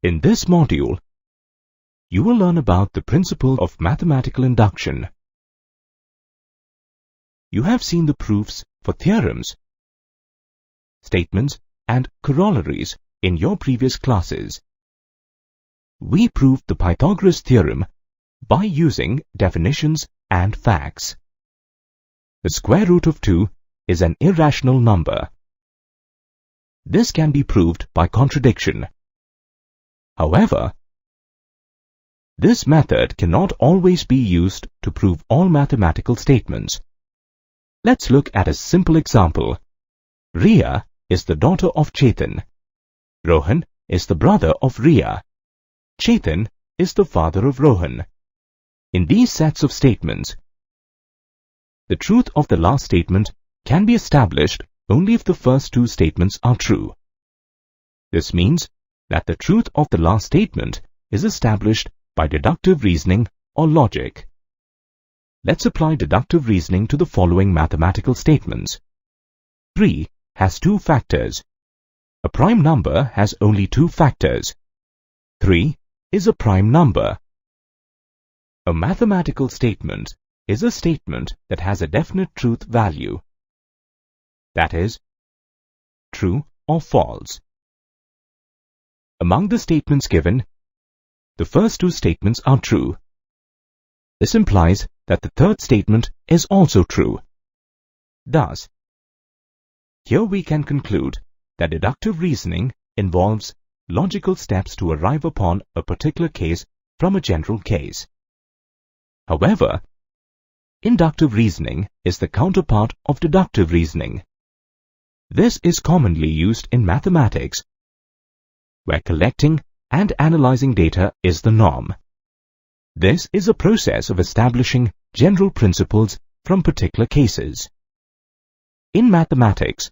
In this module, you will learn about the principle of mathematical induction. You have seen the proofs for theorems, statements, and corollaries in your previous classes. We proved the Pythagoras theorem by using definitions and facts. The square root of 2 is an irrational number. This can be proved by contradiction. However, this method cannot always be used to prove all mathematical statements. Let's look at a simple example. Riya is the daughter of Chetan. Rohan is the brother of Riya. Chetan is the father of Rohan. In these sets of statements, the truth of the last statement can be established only if the first two statements are true. This means that the truth of the last statement is established by deductive reasoning or logic. Let's apply deductive reasoning to the following mathematical statements. 3 has 2 factors. A prime number has only 2 factors. 3 is a prime number. A mathematical statement is a statement that has a definite truth value. That is, true or false. Among the statements given, the first 2 statements are true. This implies that the third statement is also true. Thus, here we can conclude that deductive reasoning involves logical steps to arrive upon a particular case from a general case. However, inductive reasoning is the counterpart of deductive reasoning. This is commonly used in mathematics, where collecting and analyzing data is the norm. This is a process of establishing general principles from particular cases. In mathematics,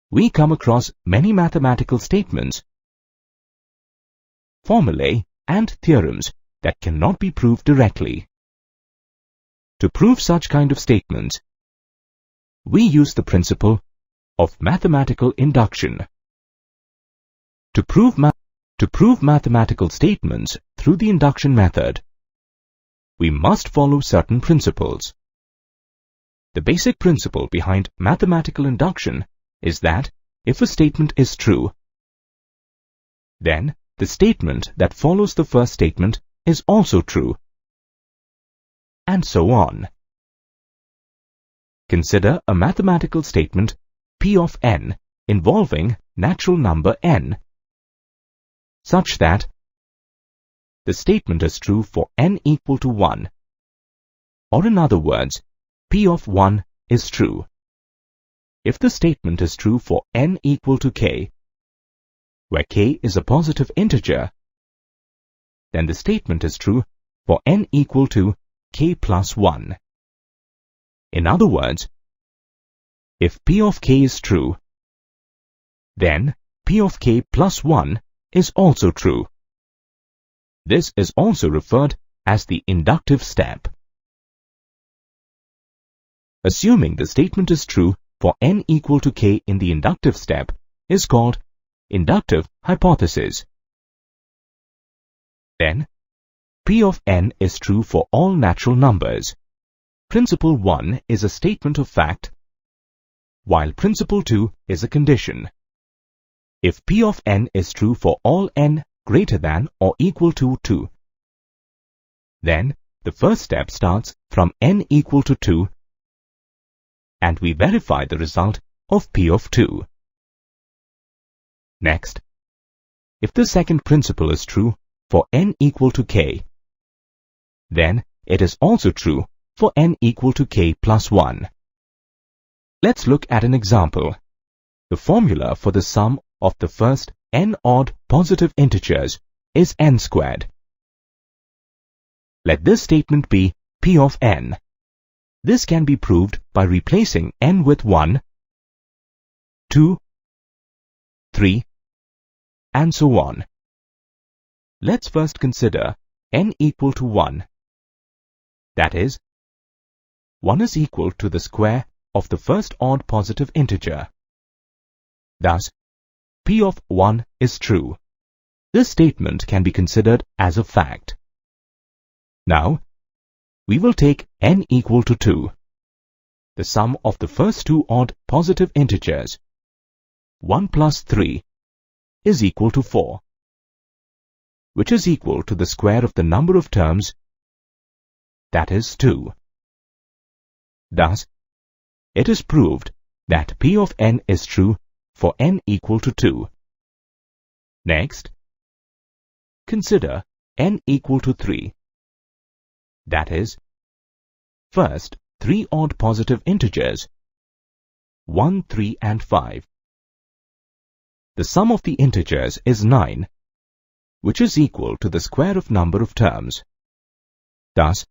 we come across many mathematical statements, formulae, and theorems that cannot be proved directly. To prove such kind of statements, we use the principle of mathematical induction. To prove mathematical statements through the induction method, we must follow certain principles. The basic principle behind mathematical induction is that if a statement is true, then the statement that follows the first statement is also true, and so on. Consider a mathematical statement P of n involving natural number n, such that the statement is true for n equal to 1, or in other words, P of 1 is true. If the statement is true for n equal to k, where k is a positive integer, then the statement is true for n equal to k plus 1. In other words, if P of k is true, then P of k plus 1 is also true. This is also referred as the inductive step. Assuming the statement is true for n equal to k in the inductive step is called inductive hypothesis. Then, P of n is true for all natural numbers. Principle 1 is a statement of fact, while Principle 2 is a condition. If P of n is true for all n greater than or equal to 2, then the first step starts from n equal to 2, and we verify the result of P of 2. Next, if the second principle is true for n equal to k, then it is also true for n equal to k plus 1. Let's look at an example. The formula for the sum of the first n odd positive integers is n squared. Let this statement be P of n. This can be proved by replacing n with 1, 2, 3, and so on. Let's first consider n equal to 1. That is, 1 is equal to the square of the first odd positive integer. Thus, P of 1 is true. This statement can be considered as a fact. Now, we will take n equal to 2, the sum of the first two odd positive integers, 1 plus 3, is equal to 4, which is equal to the square of the number of terms, that is 2. Thus, it is proved that P of n is true for n equal to 2. Next, consider n equal to 3. That is, first, three odd positive integers, 1, 3 and 5. The sum of the integers is 9, which is equal to the square of number of terms. Thus,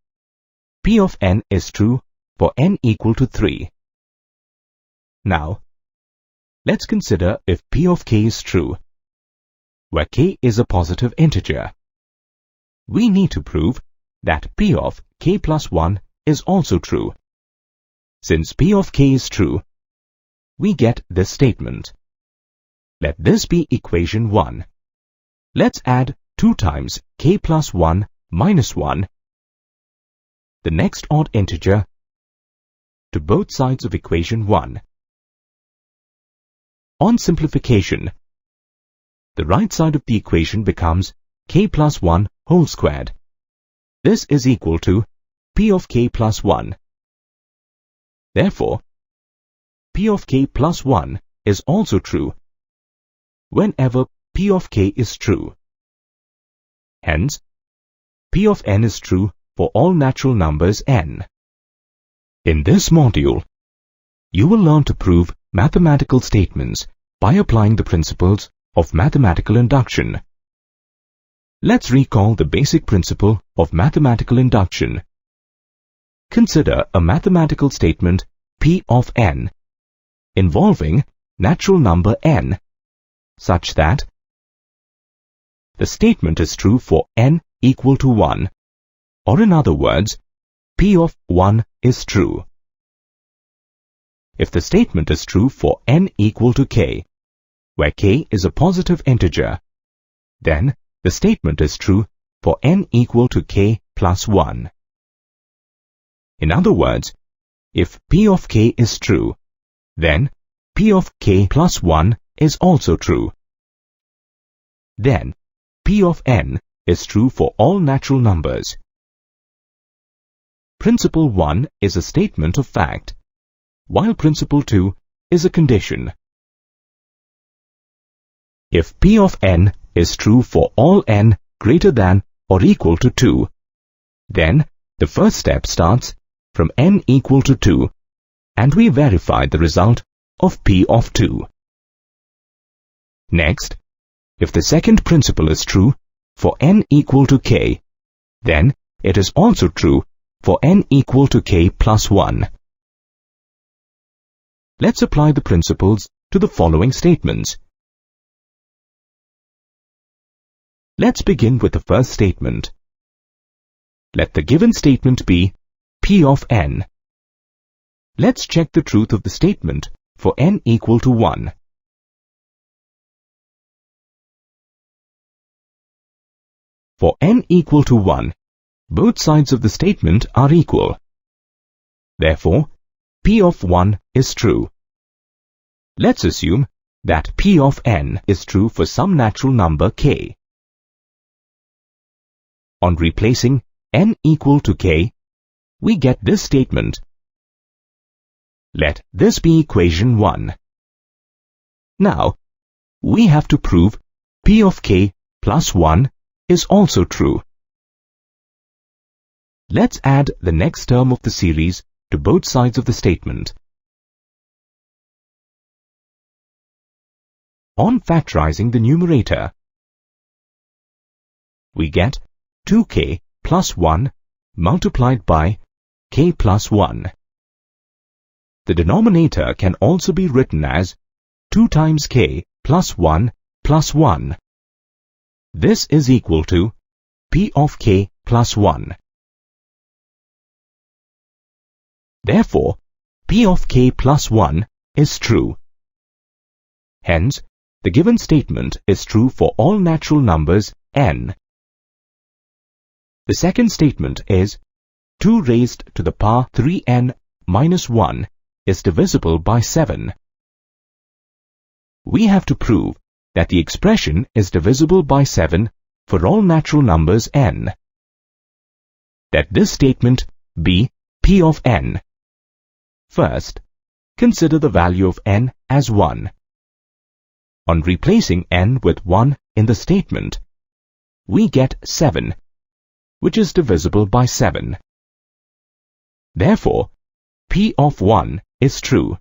P of n is true for n equal to 3. Now, let's consider if P of k is true, where k is a positive integer. We need to prove that P of k plus 1 is also true. Since P of k is true, we get this statement. Let this be equation 1. Let's add 2 times k plus 1 minus 1, the next odd integer, to both sides of equation 1. On simplification, the right side of the equation becomes k plus 1 whole squared. This is equal to P of k plus 1. Therefore, P of k plus 1 is also true whenever P of k is true. Hence, P of n is true for all natural numbers n. In this module, you will learn to prove mathematical statements by applying the principles of mathematical induction. Let's recall the basic principle of mathematical induction. Consider a mathematical statement P of n involving natural number n such that the statement is true for n equal to 1, or in other words, P of 1 is true. If the statement is true for n equal to k, where k is a positive integer, then the statement is true for n equal to k plus 1. In other words, if P of k is true, then P of k plus 1 is also true. Then, P of n is true for all natural numbers. Principle 1 is a statement of fact, while Principle 2 is a condition. If P of n is true for all n greater than or equal to 2, then the first step starts from n equal to 2, and we verify the result of P of 2. Next, if the second principle is true for n equal to k, then it is also true for n equal to k plus 1. Let's apply the principles to the following statements. Let's begin with the first statement. Let the given statement be P of n. Let's check the truth of the statement for n equal to 1. For n equal to 1, both sides of the statement are equal. Therefore, P of 1 is true. Let's assume that P of n is true for some natural number k. On replacing n equal to k, we get this statement. Let this be equation 1. Now, we have to prove P of k plus 1 is also true. Let's add the next term of the series to both sides of the statement. On factorizing the numerator, we get 2k plus 1 multiplied by k plus 1. The denominator can also be written as 2 times k plus 1 plus 1. This is equal to P of k plus 1. Therefore, P of k plus 1 is true. Hence, The given statement is true for all natural numbers n. The second statement is 2 raised to the power 3n minus 1 is divisible by 7. We have to prove that the expression is divisible by 7 for all natural numbers n. Let this statement be P of n. First, consider the value of n as 1. On replacing n with 1 in the statement, we get 7, which is divisible by 7. Therefore, P of 1 is true.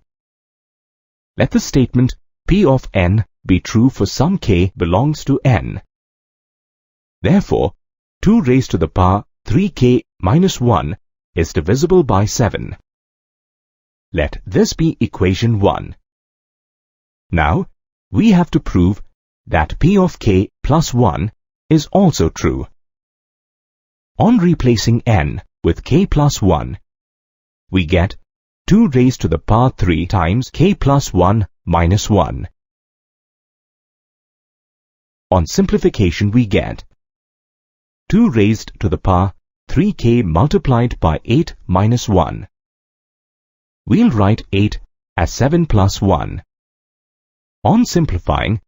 Let the statement P of n be true for some k belongs to n. Therefore, 2 raised to the power 3k minus 1 is divisible by 7. Let this be equation 1. Now, we have to prove that P of k plus 1 is also true. On replacing n with k plus 1, we get 2 raised to the power 3 times k plus 1 minus 1. On simplification we get 2 raised to the power 3k multiplied by 8 minus 1. We'll write 8 as 7 plus 1. On simplifying,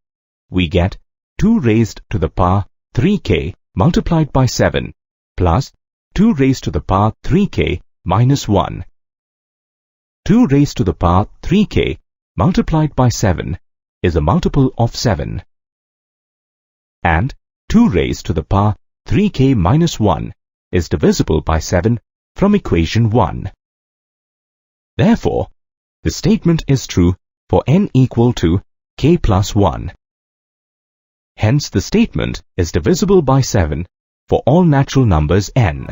we get 2 raised to the power 3k multiplied by 7 plus 2 raised to the power 3k minus 1. 2 raised to the power 3k multiplied by 7 is a multiple of 7. And 2 raised to the power 3k minus 1 is divisible by 7 from equation 1. Therefore, the statement is true for n equal to k plus 1. Hence, the statement is divisible by 7 for all natural numbers n.